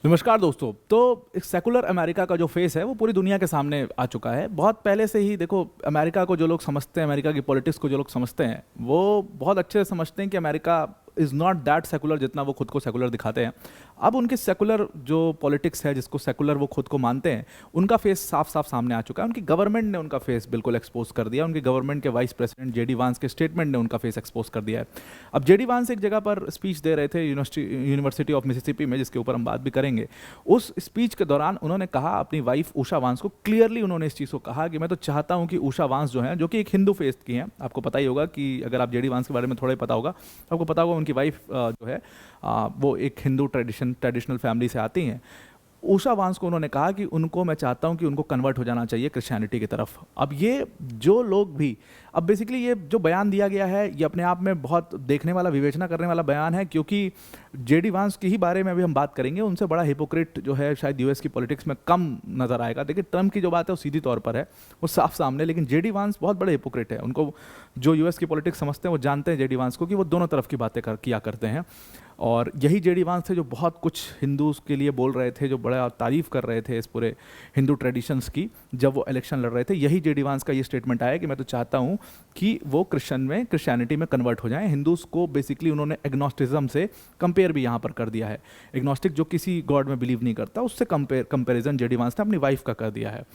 नमस्कार दोस्तों। तो एक सेकुलर अमेरिका का जो फेस है वो पूरी दुनिया के सामने आ चुका है। बहुत पहले से ही देखो, अमेरिका को जो लोग समझते हैं, अमेरिका की पॉलिटिक्स को जो लोग समझते हैं, वो बहुत अच्छे से समझते हैं कि America is not that secular जितना वो खुद को सेकुलर दिखाते हैं। अब उनकी सेकुलर जो पॉलिटिक्स है, जिसको सेकुलर वो खुद को मानते हैं, उनका फेस साफ साफ सामने आ चुका है। उनकी गवर्नमेंट ने उनका फेस बिल्कुल एक्सपोज कर दिया। उनकी गवर्नमेंट के वाइस प्रेसिडेंट जेडी वांस के स्टेटमेंट ने उनका फेस एक्सपोज कर दिया है। अब जेडी वांस एक जगह पर स्पीच दे रहे थे यूनिवर्सिटी ऑफ मिसिसिपी में, जिसके ऊपर हम बात भी करेंगे। उस स्पीच के दौरान उन्होंने कहा, अपनी वाइफ उषा वांस को क्लियरली उन्होंने इस चीज़ को कहा कि मैं तो चाहता हूं कि उषा वांस जो है, जो कि एक हिंदू फेथ की हैं, आपको पता ही होगा कि अगर आप जेडी वांस के बारे में थोड़ा ही पता होगा तो आपको पता होगा उनकी वाइफ जो है वो एक हिंदू ट्रेडिशनल फैमिली से आती हैं। उषा वांस को उन्होंने कहा कि उनको, मैं चाहता हूं कि उनको कन्वर्ट हो जाना चाहिए क्रिश्चियनिटी की तरफ। अब ये जो लोग भी, अब बेसिकली ये जो बयान दिया गया है, ये अपने आप में बहुत देखने वाला, विवेचना करने वाला बयान है, क्योंकि जेडी वांस की ही बारे में अभी हम बात करेंगे। उनसे बड़ा हिपोक्रेट जो है शायद यूएस की पॉलिटिक्स में कम नजर आएगा। देखिए, ट्रम्प की जो बात है वो सीधी तौर पर है, वो साफ सामने, लेकिन जेडी वांस बहुत बड़े हिपोक्रेट है। उनको जो यूएस की पॉलिटिक्स समझते हैं वो जानते हैं जेडी वांस को कि वो दोनों तरफ की बातें किया करते हैं। और यही जेडी वांस थे जो बहुत कुछ हिंदूज के लिए बोल रहे थे, जो बड़ा तारीफ कर रहे थे इस पूरे हिंदू ट्रेडिशंस की, जब वो इलेक्शन लड़ रहे थे। यही जेडी वांस का ये स्टेटमेंट आया कि मैं तो चाहता हूँ कि वो क्रिश्चियनिटी में कन्वर्ट हो जाएं। हिंदूज को बेसिकली उन्होंने एग्नोस्टिज्म से कंपेयर भी यहाँ पर कर दिया है। एग्नोस्टिक जो किसी गॉड में बिलीव नहीं करता, उससे कंपेरिजन जेडी वांस ने अपनी वाइफ का कर दिया है।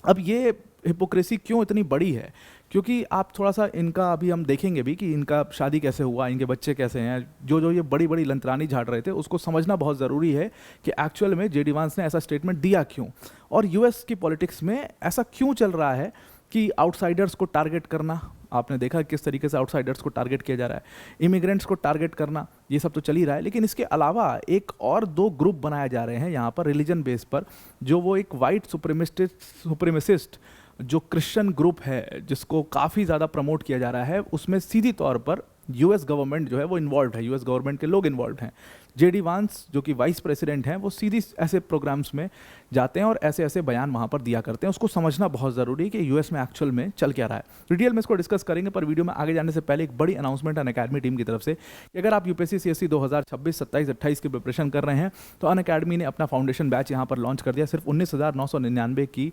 अब ये हिपोक्रेसी क्यों इतनी बड़ी है? क्योंकि आप थोड़ा सा इनका अभी हम देखेंगे भी कि इनका शादी कैसे हुआ, इनके बच्चे कैसे हैं, जो ये बड़ी बड़ी लंतरानी झाड़ रहे थे, उसको समझना बहुत ज़रूरी है कि एक्चुअल में जेडी वांस ने ऐसा स्टेटमेंट दिया क्यों, और यूएस की पॉलिटिक्स में ऐसा क्यों चल रहा है कि आउटसाइडर्स को टारगेट करना। आपने देखा किस तरीके से आउटसाइडर्स को टारगेट किया जा रहा है, इमिग्रेंट्स को टारगेट करना, ये सब तो चल ही रहा है। लेकिन इसके अलावा एक और दो ग्रुप बनाए जा रहे हैं यहाँ पर रिलीजन बेस पर, जो वो एक वाइट सुप्रीमेसिस्ट जो क्रिश्चियन ग्रुप है, जिसको काफ़ी ज़्यादा प्रमोट किया जा रहा है, उसमें सीधी तौर पर यूएस गवर्नमेंट जो है वो इन्वॉल्व है, यूएस गवर्नमेंट के लोग इन्वॉल्व हैं। जेडी वांस जो कि वाइस प्रेसिडेंट हैं, वो सीधी ऐसे प्रोग्राम्स में जाते हैं और ऐसे ऐसे बयान वहाँ पर दिया करते हैं। उसको समझना बहुत ज़रूरी है कि यूएस में एक्चुअल में चल क्या रहा है। डिटेल में इसको डिस्कस करेंगे, पर वीडियो में आगे जाने से पहले एक बड़ी अनाउंसमेंट अनअकैडमी टीम की तरफ से कि अगर आप यूपीएससी सीएससी 2026, 27, 28 की प्रिपरेशन कर रहे हैं तो अनअकैडमी ने अपना फाउंडेशन बैच यहाँ पर लॉन्च कर दिया। सिर्फ 19,999 की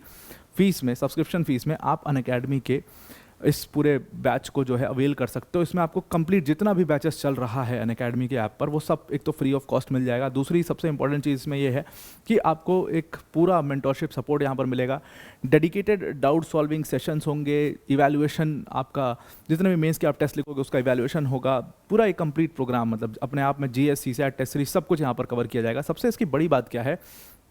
फीस में, सब्सक्रिप्शन फीस में आप अनअकैडमी के इस पूरे बैच को जो है अवेल कर सकते हो। इसमें आपको कंप्लीट जितना भी बैचेस चल रहा है अनअकैडमी के ऐप पर, वो सब एक तो फ्री ऑफ कॉस्ट मिल जाएगा। दूसरी सबसे इंपॉर्टेंट चीज़ इसमें ये है कि आपको एक पूरा मेंटरशिप सपोर्ट यहाँ पर मिलेगा। डेडिकेटेड डाउट सॉल्विंग सेशंस होंगे, इवैल्यूएशन, आपका जितने भी मेंस के आप टेस्ट लिखोगे उसका इवैल्यूएशन होगा। पूरा एक कंप्लीट प्रोग्राम, मतलब अपने आप में जीएस, सीसैट, टेस्ट सीरीज सब कुछ यहाँ पर कवर किया जाएगा। सबसे इसकी बड़ी बात क्या है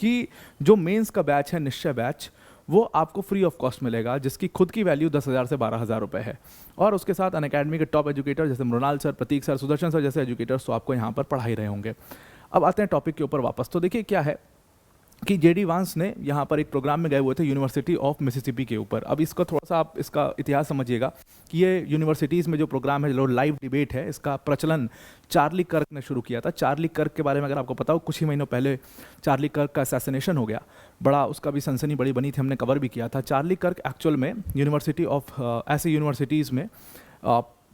कि जो मेंस का बैच है, निश्चय बैच, वो आपको फ्री ऑफ कॉस्ट मिलेगा, जिसकी खुद की वैल्यू 10,000 से 12,000 रुपये है। और उसके साथ अनअकैडमी के टॉप एजुकेटर जैसे मृणाल सर, प्रतीक सर, सुदर्शन सर जैसे एजुकेटर्स तो आपको यहाँ पर पढ़ा ही रहे होंगे। अब आते हैं टॉपिक के ऊपर वापस। तो देखिए क्या है कि जेडी वांस ने यहाँ पर एक प्रोग्राम में गए हुए थे यूनिवर्सिटी ऑफ मिसिसिपी के ऊपर। अब इसका थोड़ा सा आप इसका इतिहास समझिएगा कि ये यूनिवर्सिटीज़ में जो प्रोग्राम है, जो लाइव डिबेट है, इसका प्रचलन चार्ली कर्क ने शुरू किया था। चार्ली कर्क के बारे में अगर आपको पता हो, कुछ ही महीनों पहले चार्ली कर्क का असैसिनेशन हो गया, बड़ा उसका भी सनसनी बड़ी बनी थी, हमने कवर भी किया था। चार्ली कर्क एक्चुअल में यूनिवर्सिटी ऑफ ऐसे यूनिवर्सिटीज़ में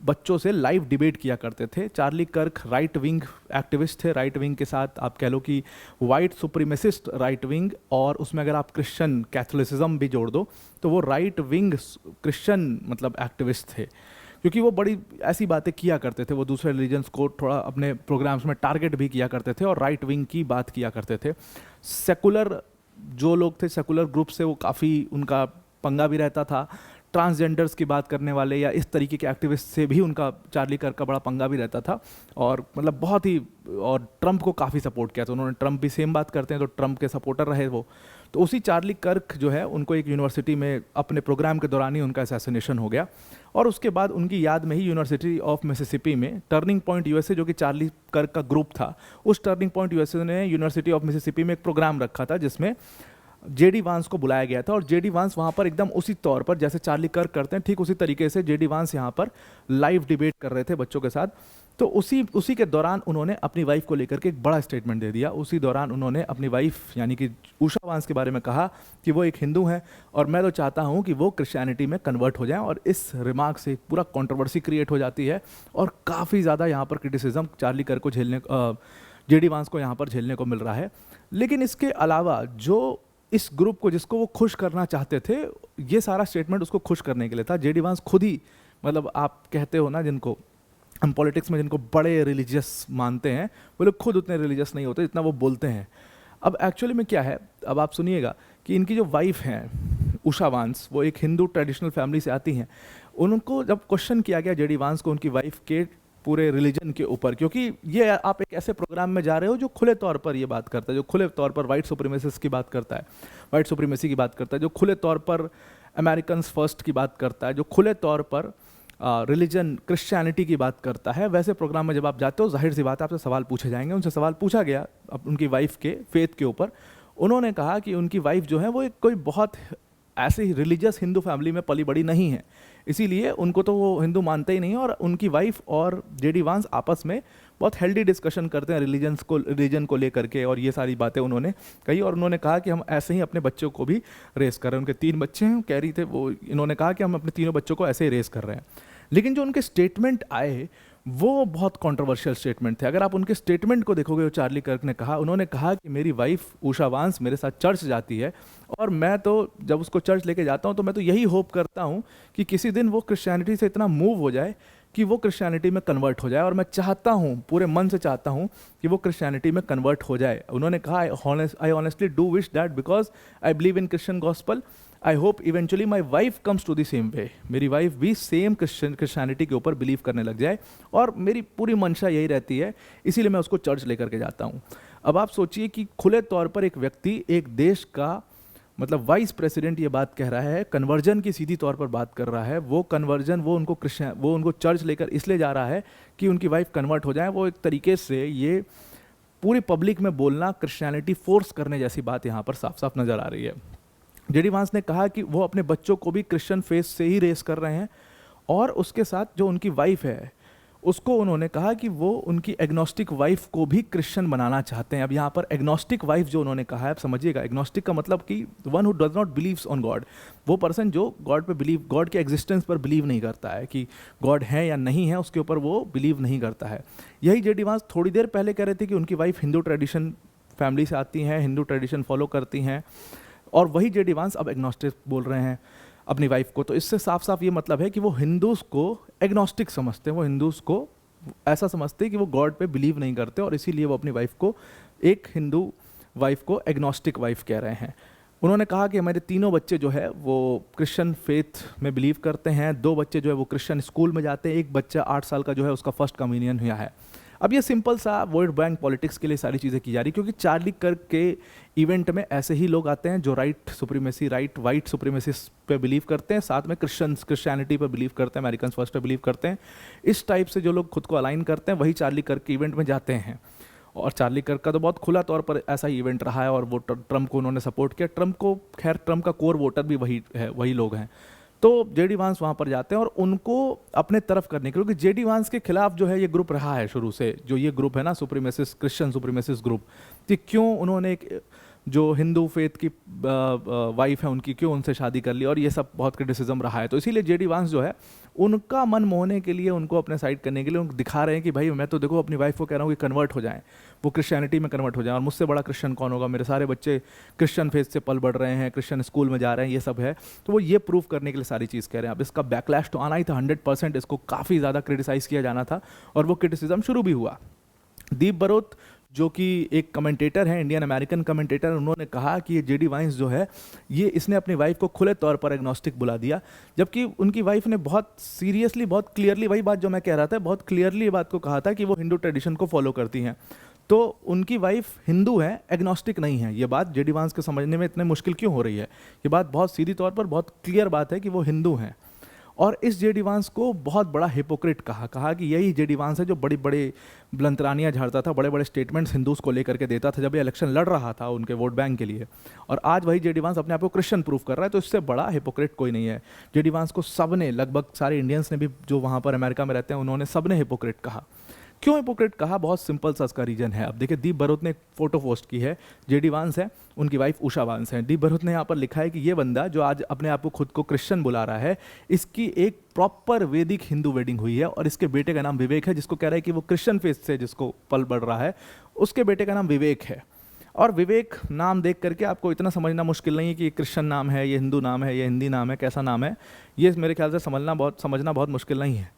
बच्चों से लाइव डिबेट किया करते थे। चार्ली कर्क राइट विंग एक्टिविस्ट थे। राइट विंग के साथ आप कह लो कि वाइट सुप्रीमेसिस्ट राइट विंग, और उसमें अगर आप क्रिश्चियन कैथोलिसिज्म भी जोड़ दो तो वो राइट विंग क्रिश्चियन मतलब एक्टिविस्ट थे, क्योंकि वो बड़ी ऐसी बातें किया करते थे। वो दूसरे रिलीजन्स को थोड़ा अपने प्रोग्राम्स में टारगेट भी किया करते थे और राइट विंग की बात किया करते थे। सेकुलर जो लोग थे, सेकुलर ग्रुप से वो काफ़ी उनका पंगा भी रहता था। ट्रांसजेंडर्स की बात करने वाले या इस तरीके के एक्टिविस्ट से भी उनका, चार्ली कर्क का बड़ा पंगा भी रहता था। और मतलब बहुत ही, और ट्रंप को काफ़ी सपोर्ट किया था उन्होंने। ट्रंप भी सेम बात करते हैं तो ट्रंप के सपोर्टर रहे वो। तो उसी चार्ली कर्क जो है, उनको एक यूनिवर्सिटी में अपने प्रोग्राम के दौरान ही उनका असैसिनेशन हो गया। और उसके बाद उनकी याद में ही यूनिवर्सिटी ऑफ मिसिसिपी में टर्निंग पॉइंट यूएसए, जो कि चार्ली कर्क का ग्रुप था, उस टर्निंग पॉइंट यूएसए ने यूनिवर्सिटी ऑफ मिसिसिपी में एक प्रोग्राम रखा था जिसमें जेडी वांस को बुलाया गया था। और जेडी वांस वहाँ पर एकदम उसी तौर पर जैसे चार्ली कर्क करते हैं, ठीक उसी तरीके से जेडी वांस यहाँ पर लाइव डिबेट कर रहे थे बच्चों के साथ। तो उसी के दौरान उन्होंने अपनी वाइफ को लेकर के एक बड़ा स्टेटमेंट दे दिया। उसी दौरान उन्होंने अपनी वाइफ यानी कि उषा वांस के बारे में कहा कि वो एक हिंदू है और मैं तो चाहता हूँ कि वो क्रिश्चियनिटी में कन्वर्ट हो जाएं। और इस रिमार्क से पूरा कंट्रोवर्सी क्रिएट हो जाती है और काफ़ी ज़्यादा यहाँ पर क्रिटिसिज्म चार्ली कर्क को जेडी वांस को यहाँ पर झेलने को मिल रहा है। लेकिन इसके अलावा जो इस ग्रुप को जिसको वो खुश करना चाहते थे, ये सारा स्टेटमेंट उसको खुश करने के लिए था। जेडी वांस खुद ही, मतलब आप कहते हो ना, जिनको हम पॉलिटिक्स में जिनको बड़े रिलीजियस मानते हैं, वो लोग खुद उतने रिलीजियस नहीं होते जितना वो बोलते हैं। अब एक्चुअली में क्या है, अब आप सुनिएगा कि इनकी जो वाइफ हैं उषा वांस, वो एक हिंदू ट्रेडिशनल फैमिली से आती हैं। उनको जब क्वेश्चन किया गया जेडी वांस को उनकी वाइफ के पूरे रिलीजन के ऊपर, क्योंकि ये आप एक ऐसे प्रोग्राम में जा रहे हो जो खुले तौर पर ये बात करता है, जो खुले तौर पर वाइट सुप्रीमेसिस की बात करता है, वाइट सुप्रीमेसी की बात करता है, जो खुले तौर पर अमेरिकन्स फर्स्ट की बात करता है, जो खुले तौर पर रिलीजन क्रिश्चियनिटी की बात करता है। वैसे प्रोग्राम में जब आप जाते हो, जाहिर सी बात है आपसे सवाल पूछे जाएंगे। उनसे सवाल पूछा गया उनकी वाइफ के फेथ के ऊपर। उन्होंने कहा कि उनकी वाइफ जो है वो एक कोई बहुत ऐसे ही रिलीजियस हिंदू फैमिली में पली बड़ी नहीं है, इसीलिए उनको तो वो हिंदू मानते ही नहीं है। और उनकी वाइफ और जेडी वांस आपस में बहुत हेल्दी डिस्कशन करते हैं रिलीजन को लेकर के, और ये सारी बातें उन्होंने कही। और उन्होंने कहा कि हम ऐसे ही अपने बच्चों को भी रेस कर रहे हैं। उनके 3 बच्चे हैं, कह रही थे वो, इन्होंने कहा कि हम अपने तीनों बच्चों को ऐसे ही रेस कर रहे हैं। लेकिन जो उनके स्टेटमेंट आए वो बहुत कंट्रोवर्शियल स्टेटमेंट थे। अगर आप उनके स्टेटमेंट को देखोगे, जो चार्ली कर्क ने कहा, उन्होंने कहा कि मेरी वाइफ उषा वांस मेरे साथ चर्च जाती है, और मैं तो जब उसको चर्च लेके जाता हूँ तो मैं तो यही होप करता हूँ कि किसी दिन वो क्रिश्चियनिटी से इतना मूव हो जाए कि वो क्रिश्चियनिटी में कन्वर्ट हो जाए, और मैं चाहता हूँ, पूरे मन से चाहता हूँ कि वो क्रिश्चियनिटी में कन्वर्ट हो जाए। उन्होंने कहा I honestly do wish that because I believe in Christian gospel, I hope eventually my wife comes to the same way. मेरी वाइफ भी सेम क्रिश्चियनिटी के ऊपर बिलीव करने लग जाए, और मेरी पूरी मंशा यही रहती है, इसीलिए मैं उसको चर्च लेकर के जाता हूँ। अब आप सोचिए कि खुले तौर पर एक व्यक्ति, एक देश का मतलब वाइस प्रेसिडेंट ये बात कह रहा है, कन्वर्जन की सीधी तौर पर बात कर रहा है। वो कन्वर्जन, वो उनको चर्च लेकर इसलिए जा रहा है कि उनकी वाइफ कन्वर्ट हो जाए। वो एक तरीके से ये पूरी पब्लिक में बोलना, क्रिश्चियनिटी फोर्स करने जैसी बात यहाँ पर साफ साफ नजर आ रही है। जेडी वांस ने कहा कि वो अपने बच्चों को भी क्रिश्चियन फेथ से ही रेस कर रहे हैं, और उसके साथ जो उनकी वाइफ है उसको उन्होंने कहा कि वो उनकी एग्नोस्टिक वाइफ को भी क्रिश्चियन बनाना चाहते हैं। अब यहाँ पर एग्नोस्टिक वाइफ जो उन्होंने कहा है, आप समझिएगा, एग्नोस्टिक का मतलब कि one who does not believes on God, वो पर्सन जो गॉड पे बिलीव, गॉड के एग्जिस्टेंस पर बिलीव नहीं करता है कि गॉड है या नहीं है, उसके ऊपर वो बिलीव नहीं करता है। यही जेडी वांस थोड़ी देर पहले कह रहे थे कि उनकी वाइफ हिंदू ट्रेडिशन फैमिली से आती हैं, हिंदू ट्रेडिशन फॉलो करती हैं, और वही जेडी वांस अब एग्नोस्टिक बोल रहे हैं अपनी वाइफ को। तो इससे साफ साफ ये मतलब है कि वो हिंदूज को एग्नोस्टिक समझते हैं, वो हिंदूज को ऐसा समझते हैं कि वो गॉड पे बिलीव नहीं करते, और इसीलिए वो अपनी वाइफ को, एक हिंदू वाइफ को एग्नोस्टिक वाइफ कह रहे हैं। उन्होंने कहा कि हमारे तीनों बच्चे जो है वो क्रिश्चियन फेथ में बिलीव करते हैं, 2 बच्चे जो है वो क्रिश्चियन स्कूल में जाते हैं, एक बच्चा 8 साल का जो है उसका फर्स्ट कम्युनियन हुआ है। अब ये सिंपल सा वर्ल्ड बैंक पॉलिटिक्स के लिए सारी चीज़ें की जा रही, क्योंकि चार्ली कर्क के इवेंट में ऐसे ही लोग आते हैं जो वाइट सुप्रीमेसी पे बिलीव करते हैं, साथ में क्रिश्चियनिटी पे बिलीव करते हैं, अमेरिकन फर्स्ट पे बिलीव करते हैं। इस टाइप से जो लोग खुद को अलाइन करते हैं, वही चार्ली कर्क के इवेंट में जाते हैं। और चार्ली कर्क का तो बहुत खुला तौर पर ऐसा ही इवेंट रहा है, और वो ट्रम्प को उन्होंने सपोर्ट किया। ट्रम्प का कोर वोटर भी वही लोग हैं। तो जेडी वांस वहाँ पर जाते हैं और उनको अपने तरफ करने के लिए, क्योंकि जेडी वांस के खिलाफ जो है ये ग्रुप रहा है शुरू से, जो ये ग्रुप है ना सुप्रीमेसिस्ट, क्रिश्चियन सुप्रीमेसिस्ट ग्रुप, तो क्यों उन्होंने एक जो हिंदू फेथ की वाइफ है उनकी क्यों उनसे शादी कर ली, और ये सब बहुत क्रिटिसिज्म रहा है। तो इसीलिए जेडी वांस जो है उनका मन मोहने के लिए, उनको अपने साइड करने के लिए उनको दिखा रहे हैं कि भाई मैं तो देखो अपनी वाइफ को कह रहा हूँ कि कन्वर्ट हो जाएं, वो क्रिश्चियनिटी में कन्वर्ट हो जाएं, और मुझसे बड़ा क्रिश्चियन कौन होगा, मेरे सारे बच्चे क्रिश्चियन फेथ से पल बढ़ रहे हैं, क्रिश्चियन स्कूल में जा रहे हैं, ये सब है। तो वो ये प्रूव करने के लिए सारी चीज़ कह रहे हैं। अब इसका बैकलैश तो आना ही था 100%, इसको काफ़ी ज़्यादा क्रिटिसाइज़ किया जाना था, और वो क्रिटिसिज्म शुरू भी हुआ। दीप बरोत जो कि एक कमेंटेटर है, इंडियन अमेरिकन कमेंटेटर, उन्होंने कहा कि ये जेडी वांस जो है ये इसने अपनी वाइफ को खुले तौर पर एग्नोस्टिक बुला दिया, जबकि उनकी वाइफ ने बहुत सीरियसली, बहुत क्लियरली, वही बात जो मैं कह रहा था, बहुत क्लियरली ये बात को कहा था कि वो हिंदू ट्रेडिशन को फॉलो करती हैं। तो उनकी वाइफ हिंदू है, एग्नोस्टिक नहीं है। ये बात जेडी वांस को समझने में इतने मुश्किल क्यों हो रही है? ये बात बहुत सीधी तौर पर बहुत क्लियर बात है कि वो हिंदू हैं। और इस जेडी वांस को बहुत बड़ा हिपोक्रेट कहा कि यही जेडी वांस है जो बड़ी बड़ी बुलंदरानियां झाड़ता था, बड़े बड़े स्टेटमेंट्स हिंदूज को लेकर के देता था जब ये इलेक्शन लड़ रहा था उनके वोट बैंक के लिए, और आज वही जेडी वांस अपने आप को क्रिश्चियन प्रूफ कर रहा है। तो इससे बड़ा हिपोक्रेट कोई नहीं है। जेडी वांस को सबने, लगभग सारे इंडियंस ने भी जो वहाँ पर अमेरिका में रहते हैं, उन्होंने सबने हिपोक्रेट कहा। क्यों हिपोक्रेट कहा, बहुत सिंपल सा इसका रीजन है। अब देखिए, दीप बरोत ने एक फोटो पोस्ट की है, जेडी वांस है, उनकी वाइफ उषा वांस है। दीप बरोत ने यहाँ पर लिखा है कि ये बंदा जो आज अपने आप को खुद को क्रिश्चियन बुला रहा है, इसकी एक प्रॉपर वैदिक हिंदू वेडिंग हुई है और इसके बेटे का नाम विवेक है, जिसको कह रहा है कि वो क्रिश्चियन फेथ से जिसको पल बढ़ रहा है, उसके बेटे का नाम विवेक है। और विवेक नाम देख करके आपको इतना समझना मुश्किल नहीं है कि ये क्रिश्चियन नाम है, ये हिंदू नाम है, ये हिंदी नाम है, कैसा नाम है, ये मेरे ख्याल से समझना बहुत मुश्किल नहीं है।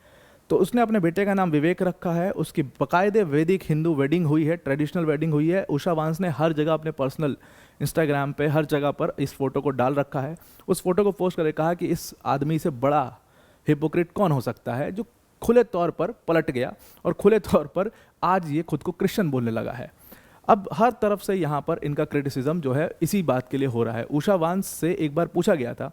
तो उसने अपने बेटे का नाम विवेक रखा है, उसकी बाकायदे वैदिक हिंदू वेडिंग हुई है, ट्रेडिशनल वेडिंग हुई है। उषा वांस ने हर जगह अपने पर्सनल इंस्टाग्राम पे हर जगह पर इस फोटो को डाल रखा है। उस फोटो को पोस्ट करके कहा कि इस आदमी से बड़ा हिपोक्रेट कौन हो सकता है, जो खुले तौर पर पलट गया और खुले तौर पर आज ये खुद को क्रिश्चियन बोलने लगा है। अब हर तरफ से यहाँ पर इनका क्रिटिसिज्म जो है इसी बात के लिए हो रहा है। उषा वांस से एक बार पूछा गया था,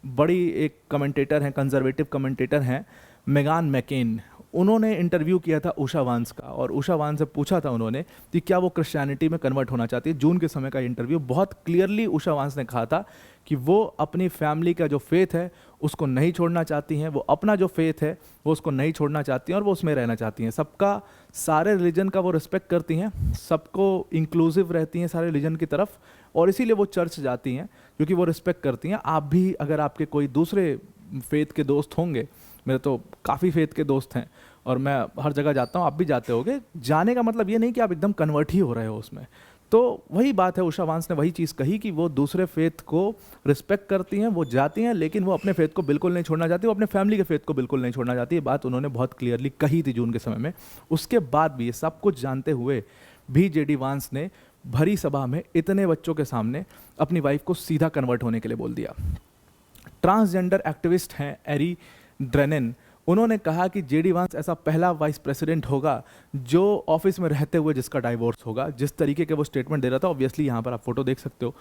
बड़ी एक कमेंटेटर हैं, कंजर्वेटिव कमेंटेटर हैं, मेगान मैकेन, उन्होंने इंटरव्यू किया था उषा वांस का और उषा वांस से पूछा था उन्होंने कि क्या वो क्रिश्चियनिटी में कन्वर्ट होना चाहती है। जून के समय का इंटरव्यू, बहुत क्लियरली उषा वांस ने कहा था कि वो अपनी फैमिली का जो फेथ है उसको नहीं छोड़ना चाहती हैं, वो अपना जो फेथ है वो उसको नहीं छोड़ना चाहती हैं और वो उसमें रहना चाहती हैं। सबका, सारे रिलीजन का वो रिस्पेक्ट करती हैं, सबको इंक्लूसिव रहती हैं सारे रिलीजन की तरफ, और इसीलिए वो चर्च जाती हैं क्योंकि वो रिस्पेक्ट करती हैं। आप भी अगर आपके कोई दूसरे फेथ के दोस्त होंगे, मेरे तो काफ़ी फेथ के दोस्त हैं और मैं हर जगह जाता हूँ, आप भी जाते होगे, जाने का मतलब ये नहीं कि आप एकदम कन्वर्ट ही हो रहे हो उसमें। तो वही बात है, उषा वांस ने वही चीज़ कही कि वो दूसरे फेथ को रिस्पेक्ट करती हैं, वो जाती हैं, लेकिन वो अपने फेथ को बिल्कुल नहीं छोड़ना चाहती, वो अपने फैमिली के फेथ को बिल्कुल नहीं छोड़ना चाहती। ये बात उन्होंने बहुत क्लियरली कही थी जून के समय में। उसके बाद भी, ये सब कुछ जानते हुए भी, जेडी वांस ने भरी सभा में इतने बच्चों के सामने अपनी वाइफ को सीधा कन्वर्ट होने के लिए बोल दिया। ट्रांसजेंडर एक्टिविस्ट हैं एरी ड्रेनेन, उन्होंने कहा कि जेडी वांस ऐसा पहला वाइस प्रेसिडेंट होगा जो ऑफिस में रहते हुए जिसका डाइवोर्स होगा। जिस तरीके के वो स्टेटमेंट दे रहा था, ऑब्वियसली यहाँ पर आप फोटो देख सकते हो,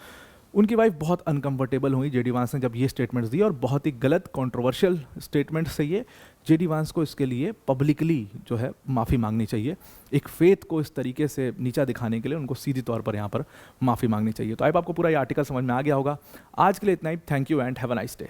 उनकी वाइफ बहुत अनकंफर्टेबल हुई जेडी वांस ने जब ये स्टेटमेंट्स दिए, और बहुत ही गलत कंट्रोवर्शियल स्टेटमेंट्स से ये। जेडी वांस को इसके लिए पब्लिकली जो है माफ़ी मांगनी चाहिए। एक फेथ को इस तरीके से नीचा दिखाने के लिए उनको सीधी तौर पर यहाँ पर माफ़ी मांगनी चाहिए। तो अब आपको पूरा ये आर्टिकल समझ में आ गया होगा। आज के लिए इतना ही। Thank you and have a nice day.